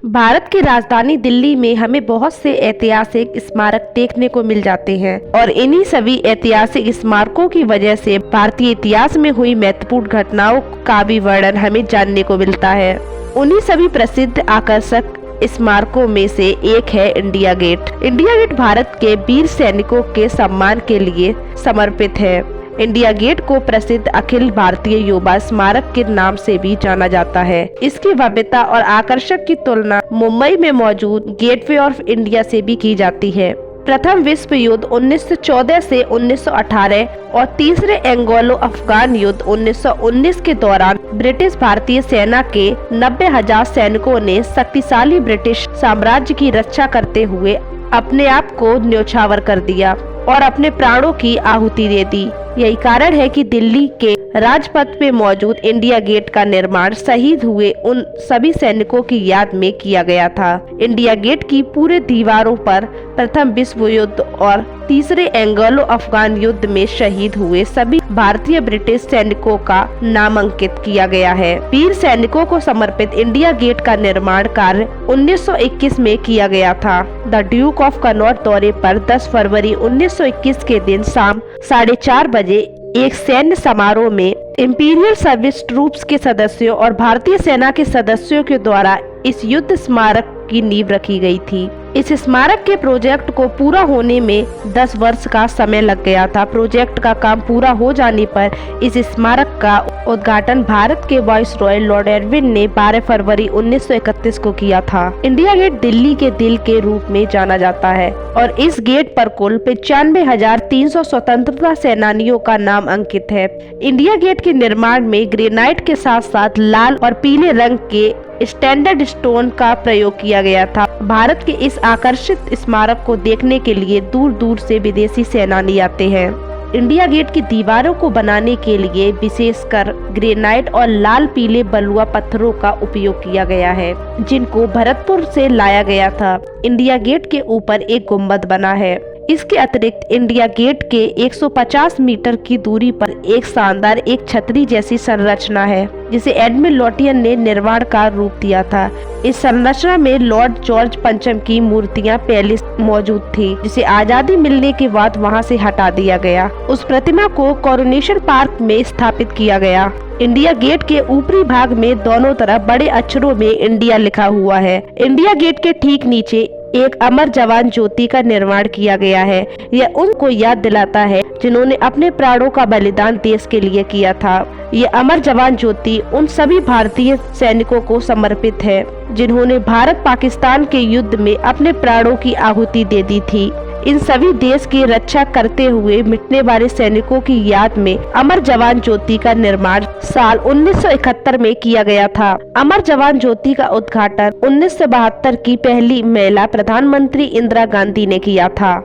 भारत की राजधानी दिल्ली में हमें बहुत से ऐतिहासिक स्मारक देखने को मिल जाते हैं और इन्हीं सभी ऐतिहासिक स्मारकों की वजह से भारतीय इतिहास में हुई महत्वपूर्ण घटनाओं का भी वर्णन हमें जानने को मिलता है। उन्हीं सभी प्रसिद्ध आकर्षक स्मारकों में से एक है India gate. India gate Bharat के वीर सैनिकों के सम्मान के लिए समर्पित है। इंडिया गेट को प्रसिद्ध अखिल भारतीय युवा स्मारक के नाम से भी जाना जाता है। इसकी भव्यता और आकर्षक की तुलना मुंबई में मौजूद गेटवे ऑफ इंडिया से भी की जाती है। प्रथम विश्व युद्ध 1914 से 1918 और तीसरे एंग्लो अफगान युद्ध 1919 के दौरान ब्रिटिश भारतीय सेना के 90,000 सैनिकों ने शक्तिशाली ब्रिटिश साम्राज्य की रक्षा करते हुए अपने आप को न्योछावर कर दिया और अपने प्राणों की आहुति दे दी। यही कारण है कि दिल्ली के राजपथ पे मौजूद इंडिया गेट का निर्माण शहीद हुए उन सभी सैनिकों की याद में किया गया था। इंडिया गेट की पूरे दीवारों पर प्रथम विश्व युद्ध और तीसरे एंग्लो अफगान युद्ध में शहीद हुए सभी भारतीय ब्रिटिश सैनिकों का नामांकित किया गया है। वीर सैनिकों को समर्पित इंडिया गेट का निर्माण कार्य 1921 में किया गया था। द ड्यूक ऑफ कनॉट दौरे पर 10 फरवरी 1921 के दिन शाम 4:30 बजे एक सैन्य समारोह में इंपीरियल सर्विस ट्रूप्स के सदस्यों और भारतीय सेना के सदस्यों के द्वारा इस युद्ध स्मारक की नींव रखी गई थी। इस स्मारक के प्रोजेक्ट को पूरा होने में 10 वर्ष का समय लग गया था। प्रोजेक्ट का काम पूरा हो जाने पर इस स्मारक का उद्घाटन भारत के वाइसरॉय लॉर्ड इरविन ने 12 फरवरी 1931 को किया था। इंडिया गेट दिल्ली के दिल के रूप में जाना जाता है और इस गेट पर कुल 95,300 स्वतंत्रता सेनानियों का नाम अंकित है। इंडिया गेट के निर्माण में ग्रेनाइट के साथ साथ लाल और पीले रंग के स्टैंडर्ड स्टोन का प्रयोग किया गया था। भारत के इस आकर्षित स्मारक को देखने के लिए दूर दूर से विदेशी सेनानी आते हैं। इंडिया गेट की दीवारों को बनाने के लिए विशेषकर ग्रेनाइट और लाल पीले बलुआ पत्थरों का उपयोग किया गया है, जिनको भरतपुर से लाया गया था। इंडिया गेट के ऊपर एक गुम्बद बना है। इसके अतिरिक्त इंडिया गेट के 150 मीटर की दूरी पर एक शानदार एक छतरी जैसी संरचना है, जिसे एडमिरल लॉटियन ने निर्माण का रूप दिया था। इस संरचना में लॉर्ड जॉर्ज पंचम की मूर्तियां पहले मौजूद थी, जिसे आजादी मिलने के बाद वहां से हटा दिया गया। उस प्रतिमा को कोरोनेशन पार्क में स्थापित किया गया। इंडिया गेट के ऊपरी भाग में दोनों तरफ बड़े अक्षरों में इंडिया लिखा हुआ है। इंडिया गेट के ठीक नीचे एक अमर जवान ज्योति का निर्माण किया गया है। यह उनको याद दिलाता है जिन्होंने अपने प्राणों का बलिदान देश के लिए किया था। यह अमर जवान ज्योति उन सभी भारतीय सैनिकों को समर्पित है जिन्होंने भारत पाकिस्तान के युद्ध में अपने प्राणों की आहुति दे दी थी। इन सभी देश की रक्षा करते हुए मिटने वाले सैनिकों की याद में अमर जवान ज्योति का निर्माण साल 1971 में किया गया था। अमर जवान ज्योति का उद्घाटन 1972 की पहली महिला प्रधानमंत्री इंदिरा गांधी ने किया था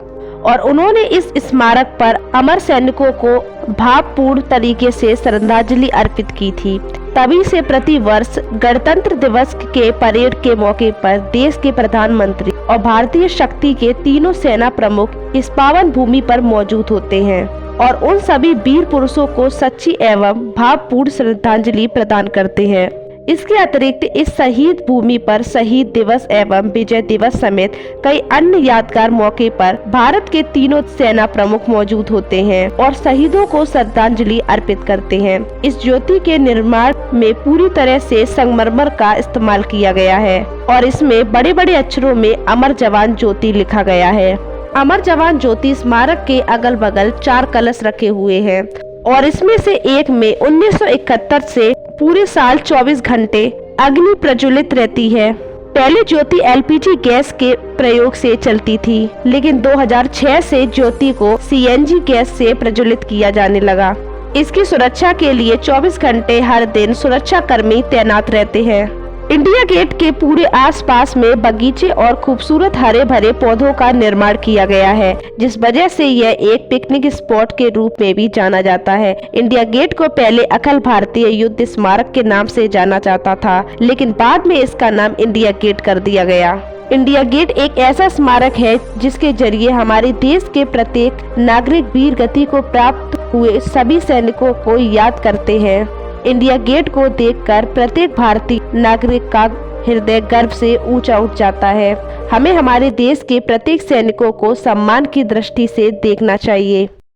और उन्होंने इस स्मारक पर अमर सैनिकों को भावपूर्ण तरीके से श्रद्धांजलि अर्पित की थी। तभी से प्रति वर्ष गणतंत्र दिवस के परेड के मौके पर देश के प्रधानमंत्री और भारतीय शक्ति के तीनों सेना प्रमुख इस पावन भूमि पर मौजूद होते हैं और उन सभी वीर पुरुषों को सच्ची एवं भावपूर्ण श्रद्धांजलि प्रदान करते हैं। इसके अतिरिक्त इस शहीद भूमि पर शहीद दिवस एवं विजय दिवस समेत कई अन्य यादगार मौके पर भारत के तीनों सेना प्रमुख मौजूद होते हैं और शहीदों को श्रद्धांजलि अर्पित करते हैं। इस ज्योति के निर्माण में पूरी तरह से संगमरमर का इस्तेमाल किया गया है और इसमें बड़े बड़े अक्षरों में अमर जवान ज्योति लिखा गया है। अमर जवान ज्योति स्मारक के अगल बगल 4 कलश रखे हुए हैं और इसमें से एक में 1971 से पूरे साल 24 घंटे अग्नि प्रज्वलित रहती है। पहले ज्योति एलपीजी गैस के प्रयोग से चलती थी, लेकिन 2006 से ज्योति को सीएनजी गैस से प्रज्वलित किया जाने लगा। इसकी सुरक्षा के लिए 24 घंटे हर दिन सुरक्षा कर्मी तैनात रहते हैं। इंडिया गेट के पूरे आसपास में बगीचे और खूबसूरत हरे भरे पौधों का निर्माण किया गया है, जिस वजह से यह एक पिकनिक स्पॉट के रूप में भी जाना जाता है। इंडिया गेट को पहले अखिल भारतीय युद्ध स्मारक के नाम से जाना जाता था, लेकिन बाद में इसका नाम इंडिया गेट कर दिया गया। इंडिया गेट एक ऐसा स्मारक है जिसके जरिए हमारे देश के प्रत्येक नागरिक वीर गति को प्राप्त हुए सभी सैनिकों को याद करते हैं। इंडिया गेट को देखकर प्रत्येक भारतीय नागरिक का हृदय गर्व से ऊंचा उठ जाता है। हमें हमारे देश के प्रत्येक सैनिकों को सम्मान की दृष्टि से देखना चाहिए।